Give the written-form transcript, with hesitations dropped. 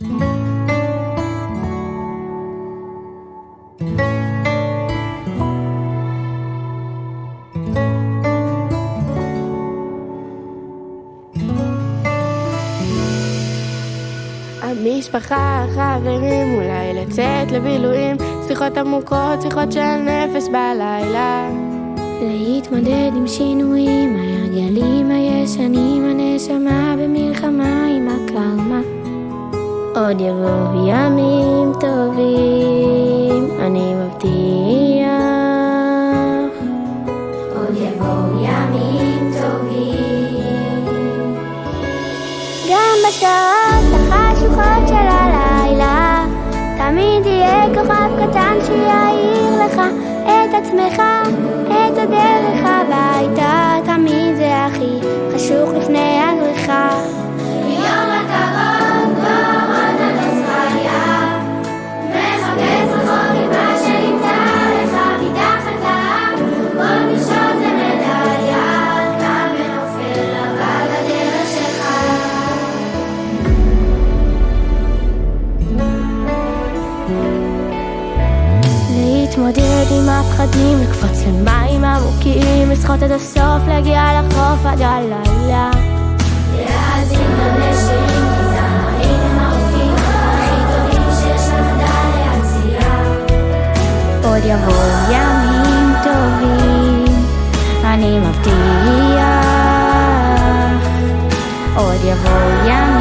המשפחה, חברים, אולי לצאת לבילויים, שיחות עמוקות, שיחות של נפש בלילה. להתמודד עם שינויים, ההרגלים הישנים, הנשמה במלחמה עם הקרמה. עוד יבואו ימים טובים, אני מבטיח. עוד יבואו ימים טובים. גם בשעות החשוכות של הלילה, תמיד יהיה כוכב קטן שיעיר לך את עצמך, את הדרך הביתה. תמיד זה הכי חשוך לפני הדריכה. יום הקרוב בארון הנוסחיה, מחפש רחוק את מה שנמצא לך מתחת לאף. כל מכשול זה מדליה, קם ונופל אבל הדרך שלך. להתמודד עם הפחדים, לקפוץ למים עמוקים, לשחות עד הסוף, להגיע לחוף עד הלילה. להאזין גם לשירים, כי זמרים הם הרופאים הכי טובים שיש למדע להציע. עוד יבואו ימים טובים, אני מבטיח. עוד יבואו ימים